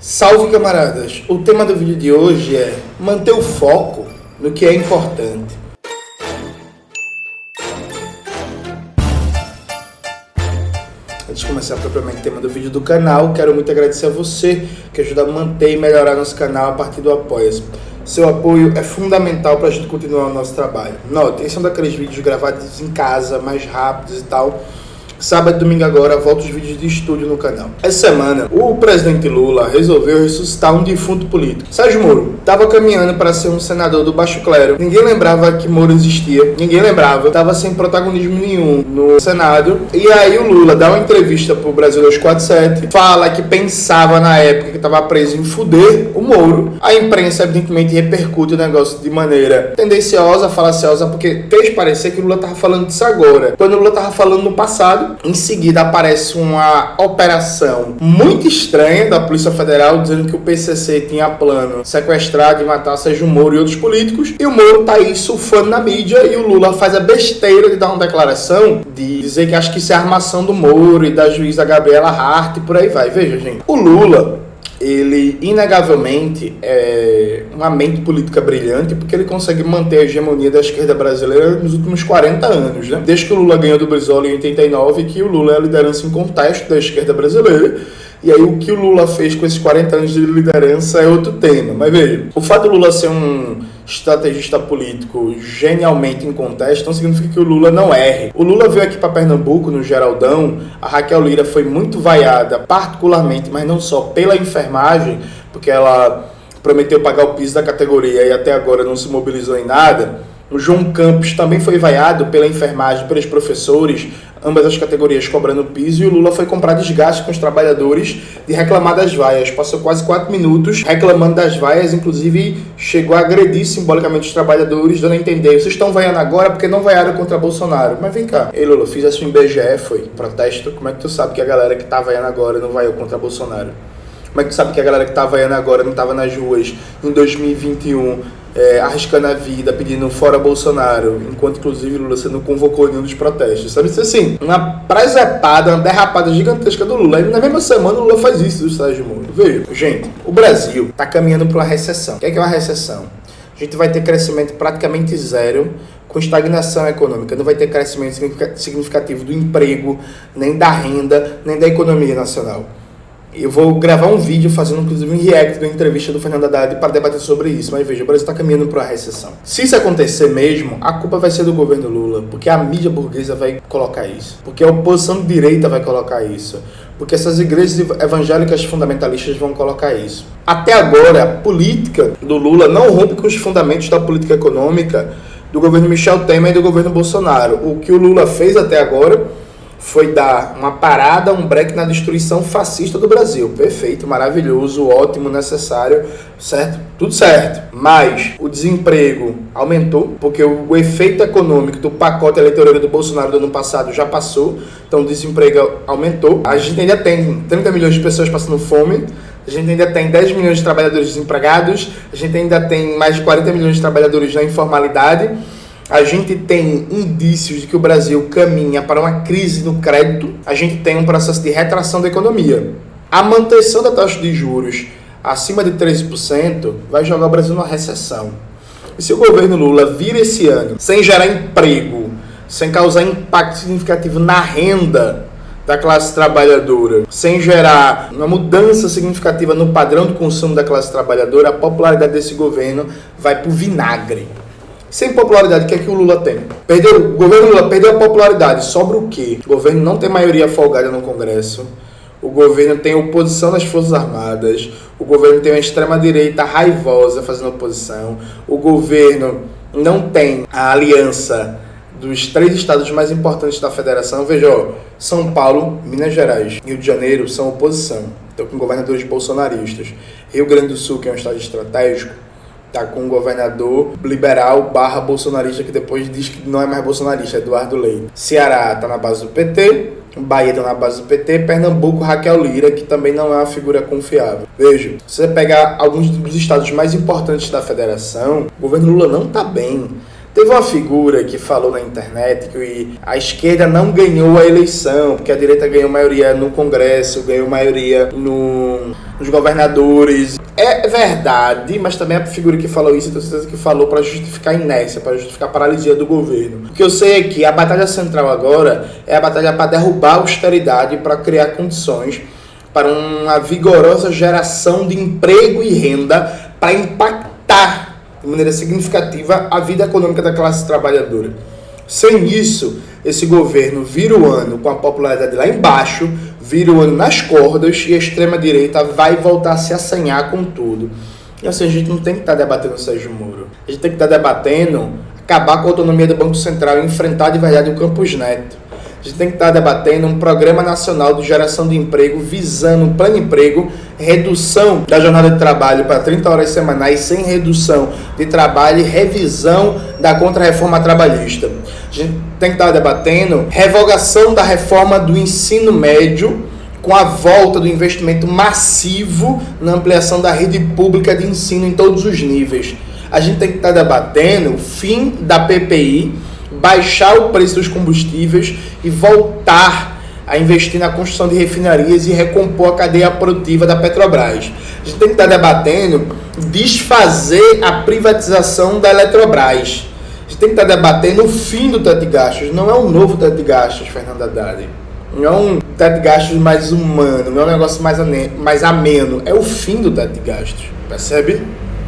Salve, camaradas! O tema do vídeo de hoje é manter o foco no que é importante. Antes de começar propriamente o tema do vídeo do canal, quero muito agradecer a você que ajuda a manter e melhorar nosso canal a partir do Apoia-se. Seu apoio é fundamental para a gente continuar o nosso trabalho. Note, esse é um daqueles vídeos gravados em casa, mais rápidos e tal. Sábado e domingo agora volta os vídeos de estúdio no canal. Essa semana, o presidente Lula resolveu ressuscitar um defunto político. Sérgio Moro estava caminhando para ser um senador do baixo clero. Ninguém lembrava que Moro existia. Ninguém lembrava. Estava sem protagonismo nenhum no Senado. E aí o Lula dá uma entrevista pro Brasil 247. Fala que pensava na época que estava preso em fuder o Moro. A imprensa evidentemente repercute o negócio de maneira tendenciosa, falaciosa, porque fez parecer que o Lula estava falando disso agora, quando o Lula estava falando no passado. Em seguida aparece uma operação muito estranha da Polícia Federal dizendo que o PCC tinha plano sequestrar e matar Sérgio Moro e outros políticos, e o Moro tá aí surfando na mídia, e o Lula faz a besteira de dar uma declaração de dizer que acha que isso é armação do Moro e da juíza Gabriela Hart e por aí vai. Veja, gente, o Lula, ele inegavelmente é uma mente política brilhante, porque ele consegue manter a hegemonia da esquerda brasileira nos últimos 40 anos, né? Desde que o Lula ganhou do Brizola em 89, que o Lula é a liderança em contexto da esquerda brasileira. E aí o que o Lula fez com esses 40 anos de liderança é outro tema. Mas veja, o fato do Lula ser um estrategista político genialmente em contexto não significa que o Lula não erre. O Lula veio aqui para Pernambuco, no Geraldão. A Raquel Lira foi muito vaiada, particularmente, mas não só pela enfermagem, porque ela prometeu pagar o piso da categoria e até agora não se mobilizou em nada. O João Campos também foi vaiado pela enfermagem, pelos professores, ambas as categorias cobrando piso, e o Lula foi comprar desgaste com os trabalhadores de reclamar das vaias. Passou quase 4 minutos reclamando das vaias, inclusive chegou a agredir simbolicamente os trabalhadores, dando a entender: vocês estão vaiando agora porque não vaiaram contra Bolsonaro. Mas vem cá, ei Lula, fiz isso em IBGE, foi protesto, como é que tu sabe que a galera que tá vaiando agora não vaiou contra Bolsonaro? Como é que tu sabe que a galera que tá vaiando agora não tava nas ruas em 2021 arriscando a vida, pedindo fora Bolsonaro, enquanto inclusive Lula você não convocou nenhum dos protestos? Sabe isso assim? Uma presepada, uma derrapada gigantesca do Lula. E na mesma semana o Lula faz isso do Sérgio Moro. Veja, gente, o Brasil tá caminhando para uma recessão. O que é uma recessão? A gente vai ter crescimento praticamente zero, com estagnação econômica. Não vai ter crescimento significativo do emprego, nem da renda, nem da economia nacional. Eu vou gravar um vídeo fazendo inclusive um react da entrevista do Fernando Haddad para debater sobre isso. Mas veja, o Brasil está caminhando para uma recessão. Se isso acontecer mesmo, a culpa vai ser do governo Lula, porque a mídia burguesa vai colocar isso, porque a oposição de direita vai colocar isso, porque essas igrejas evangélicas fundamentalistas vão colocar isso. Até agora, a política do Lula não rompe com os fundamentos da política econômica do governo Michel Temer e do governo Bolsonaro. O que o Lula fez até agora foi dar uma parada, um break na destruição fascista do Brasil. Perfeito, maravilhoso, ótimo, necessário, certo? Tudo certo. Mas o desemprego aumentou, porque o efeito econômico do pacote eleitoral do Bolsonaro do ano passado já passou, então o desemprego aumentou. A gente ainda tem 30 milhões de pessoas passando fome, a gente ainda tem 10 milhões de trabalhadores desempregados, a gente ainda tem mais de 40 milhões de trabalhadores na informalidade. A gente tem indícios de que o Brasil caminha para uma crise no crédito. A gente tem um processo de retração da economia. A manutenção da taxa de juros acima de 13% vai jogar o Brasil numa recessão. E se o governo Lula vir esse ano sem gerar emprego, sem causar impacto significativo na renda da classe trabalhadora, sem gerar uma mudança significativa no padrão de consumo da classe trabalhadora, a popularidade desse governo vai para o vinagre. Sem popularidade, o que é que o Lula tem? O governo Lula perdeu a popularidade. Sobra o quê? O governo não tem maioria folgada no Congresso. O governo tem oposição nas Forças Armadas. O governo tem uma extrema-direita raivosa fazendo oposição. O governo não tem a aliança dos 3 estados mais importantes da federação. Veja, ó, São Paulo, Minas Gerais e Rio de Janeiro são oposição. Estão com governadores bolsonaristas. Rio Grande do Sul, que é um estado estratégico, tá com um governador liberal / bolsonarista, que depois diz que não é mais bolsonarista, é Eduardo Leite. Ceará tá na base do PT, Bahia tá na base do PT, Pernambuco, Raquel Lira, que também não é uma figura confiável. Veja, se você pegar alguns dos estados mais importantes da federação, o governo Lula não tá bem. Teve uma figura que falou na internet que a esquerda não ganhou a eleição, porque a direita ganhou maioria no Congresso, ganhou maioria nos governadores. É verdade, mas também a figura que falou isso, eu tenho certeza que falou para justificar a inércia, para justificar a paralisia do governo. O que eu sei é que a batalha central agora é a batalha para derrubar a austeridade e para criar condições para uma vigorosa geração de emprego e renda para impactar de maneira significativa a vida econômica da classe trabalhadora. Sem isso, esse governo vira o ano com a popularidade lá embaixo, vira o ano nas cordas e a extrema-direita vai voltar a se assanhar com tudo. E assim, a gente não tem que estar debatendo o Sérgio Moro. A gente tem que estar debatendo acabar com a autonomia do Banco Central e enfrentar de verdade o Campos Neto. A gente tem que estar debatendo um programa nacional de geração de emprego visando um plano de emprego, redução da jornada de trabalho para 30 horas semanais sem redução de trabalho e revisão da contra-reforma trabalhista. A gente tem que estar debatendo revogação da reforma do ensino médio com a volta do investimento massivo na ampliação da rede pública de ensino em todos os níveis. A gente tem que estar debatendo o fim da PPI, baixar o preço dos combustíveis e voltar a investir na construção de refinarias e recompor a cadeia produtiva da Petrobras. A gente tem que estar debatendo desfazer a privatização da Eletrobras. A gente tem que estar debatendo o fim do teto de gastos. Não é um novo teto de gastos, Fernando Haddad. Não é um teto de gastos mais humano, não é um negócio mais ameno. É o fim do teto de gastos. Percebe?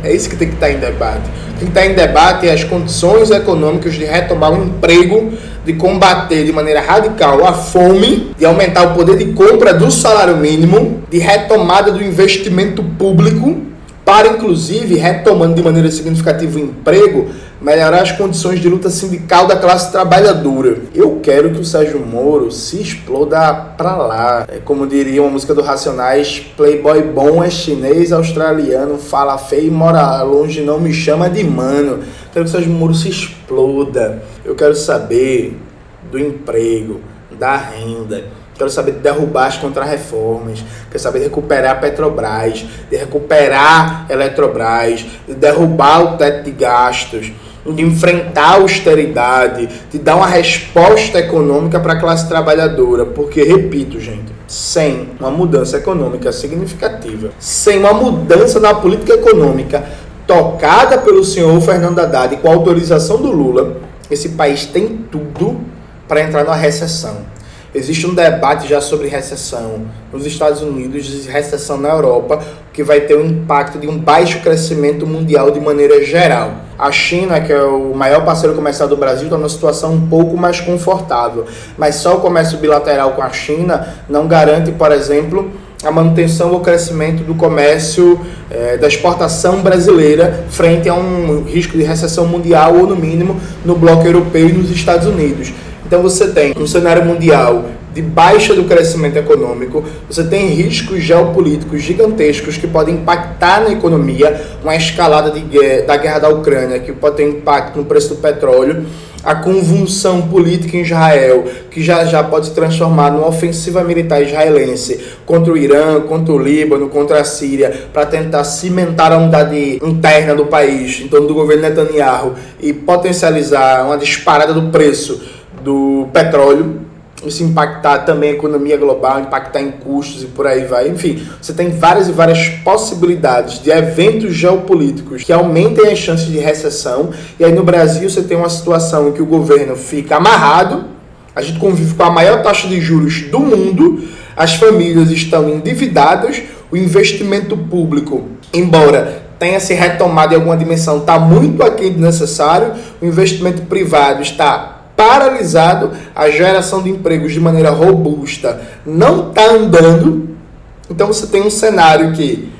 É isso que tem que estar em debate. Tem que estar em debate as condições econômicas de retomar o emprego, de combater de maneira radical a fome, de aumentar o poder de compra do salário mínimo, de retomada do investimento público, para inclusive, retomando de maneira significativa o emprego, melhorar as condições de luta sindical da classe trabalhadora. Eu quero que o Sérgio Moro se exploda pra lá. Como diria uma música do Racionais, playboy bom é chinês, australiano, fala feio e mora longe, não me chama de mano. Quero que o Sérgio Moro se exploda. Eu quero saber do emprego, da renda. Quero saber de derrubar as contrarreformas, quero saber de recuperar a Petrobras, de recuperar a Eletrobras, de derrubar o teto de gastos, de enfrentar a austeridade, de dar uma resposta econômica para a classe trabalhadora. Porque, repito, gente, sem uma mudança econômica significativa, sem uma mudança na política econômica tocada pelo senhor Fernando Haddad e com a autorização do Lula, esse país tem tudo para entrar numa recessão. Existe um debate já sobre recessão nos Estados Unidos e recessão na Europa, que vai ter um impacto de um baixo crescimento mundial de maneira geral. A China, que é o maior parceiro comercial do Brasil, está numa situação um pouco mais confortável, mas só o comércio bilateral com a China não garante, por exemplo, a manutenção ou crescimento do comércio da exportação brasileira frente a um risco de recessão mundial ou, no mínimo, no bloco europeu e nos Estados Unidos. Então você tem um cenário mundial de baixa do crescimento econômico, você tem riscos geopolíticos gigantescos que podem impactar na economia, uma escalada da guerra da Ucrânia que pode ter impacto no preço do petróleo, a convulsão política em Israel, que já pode se transformar numa ofensiva militar israelense contra o Irã, contra o Líbano, contra a Síria, para tentar cimentar a unidade interna do país, em torno do governo Netanyahu, e potencializar uma disparada do preço do petróleo, isso impactar também a economia global, impactar em custos e por aí vai. Enfim, você tem várias e várias possibilidades de eventos geopolíticos que aumentem as chances de recessão. E aí no Brasil você tem uma situação em que o governo fica amarrado, a gente convive com a maior taxa de juros do mundo, as famílias estão endividadas, o investimento público, embora tenha se retomado em alguma dimensão, está muito aquém do necessário, o investimento privado está paralisado, a geração de empregos de maneira robusta não está andando. Então você tem um cenário que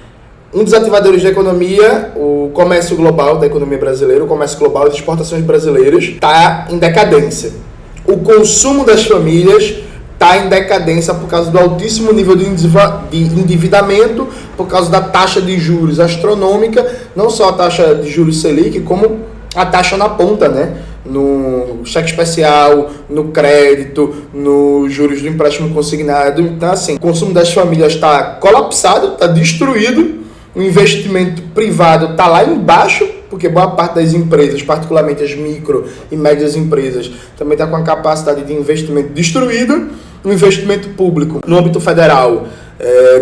um dos ativadores da economia, o comércio global da economia brasileira, o comércio global de exportações brasileiras, está em decadência. O consumo das famílias está em decadência por causa do altíssimo nível de endividamento, por causa da taxa de juros astronômica, não só a taxa de juros Selic, como a taxa na ponta, né? No cheque especial, no crédito, nos juros do empréstimo consignado. Então, assim, o consumo das famílias está colapsado, está destruído, o investimento privado está lá embaixo, porque boa parte das empresas, particularmente as micro e médias empresas, também está com a capacidade de investimento destruída. O investimento público no âmbito federal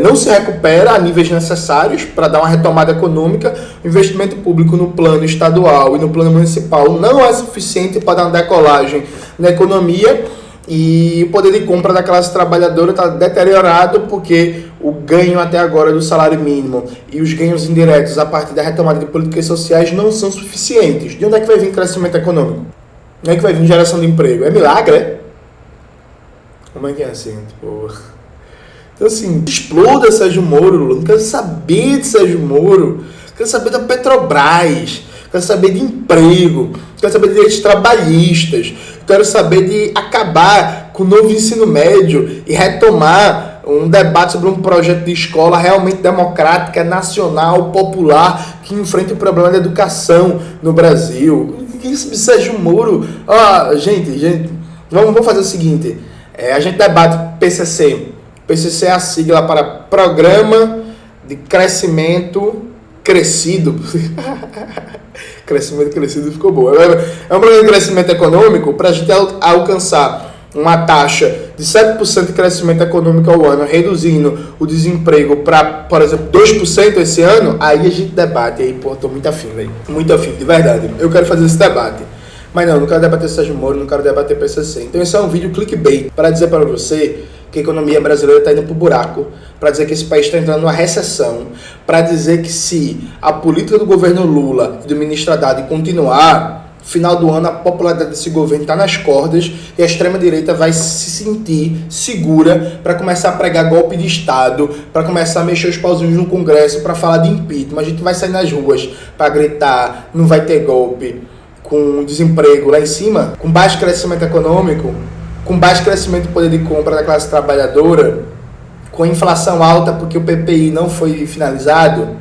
não se recupera a níveis necessários para dar uma retomada econômica. O investimento público no plano estadual e no plano municipal não é suficiente para dar uma decolagem na economia, e o poder de compra da classe trabalhadora está deteriorado porque o ganho até agora do salário mínimo e os ganhos indiretos a partir da retomada de políticas sociais não são suficientes. De onde é que vai vir crescimento econômico? De onde é que vai vir geração de emprego? É milagre, é? Como é que é assim? Tipo... Então assim, exploda Sérgio Moro, Lula. Não quero saber de Sérgio Moro. Quero saber da Petrobras. Quero saber de emprego. Quero saber de direitos trabalhistas. Quero saber de acabar com o novo ensino médio e retomar um debate sobre um projeto de escola realmente democrática, nacional, popular, que enfrente o problema da educação no Brasil. Isso de Sérgio Moro. Gente, vamos fazer o seguinte. A gente debate PCC. PCC é a sigla para Programa de Crescimento Crescido. Crescimento Crescido ficou bom. É um programa de crescimento econômico para a gente alcançar uma taxa de 7% de crescimento econômico ao ano, reduzindo o desemprego para, por exemplo, 2% esse ano. Aí a gente debate. Aí, pô, tô muito afim, velho. Muito afim, de verdade. Eu quero fazer esse debate. Mas não quero debater Sérgio Moro, não quero debater PCC. Então esse é um vídeo clickbait para dizer para você que a economia brasileira está indo para o buraco, para dizer que esse país está entrando numa recessão, para dizer que se a política do governo Lula e do ministro Haddad continuar, no final do ano a popularidade desse governo está nas cordas e a extrema-direita vai se sentir segura para começar a pregar golpe de Estado, para começar a mexer os pauzinhos no Congresso, para falar de impeachment. A gente vai sair nas ruas para gritar, não vai ter golpe, com desemprego lá em cima, com baixo crescimento econômico, com baixo crescimento do poder de compra da classe trabalhadora, com inflação alta porque o PPI não foi finalizado,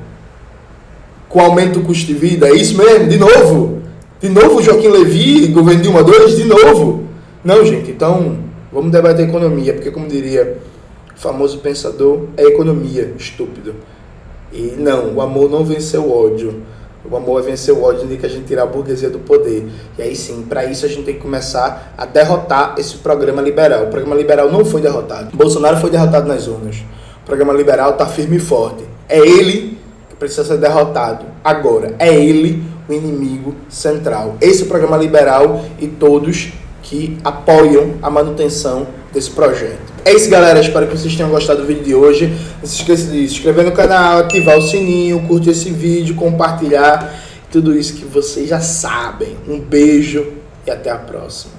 com aumento do custo de vida. É isso mesmo? De novo? De novo Joaquim Levy, governo Dilma II? De novo? Não, gente. Então, vamos debater economia, porque como diria o famoso pensador, é economia, estúpido. E não, o amor não venceu o ódio. O amor vai vencer o ódio de que a gente tirar a burguesia do poder. E aí sim, para isso a gente tem que começar a derrotar esse programa liberal. O programa liberal não foi derrotado. Bolsonaro foi derrotado nas urnas. O programa liberal está firme e forte. É ele que precisa ser derrotado agora. É ele o inimigo central. Esse programa liberal e todos que apoiam a manutenção desse projeto. É isso, galera. Espero que vocês tenham gostado do vídeo de hoje. Não se esqueça de se inscrever no canal, ativar o sininho, curtir esse vídeo, compartilhar. Tudo isso que vocês já sabem. Um beijo e até a próxima.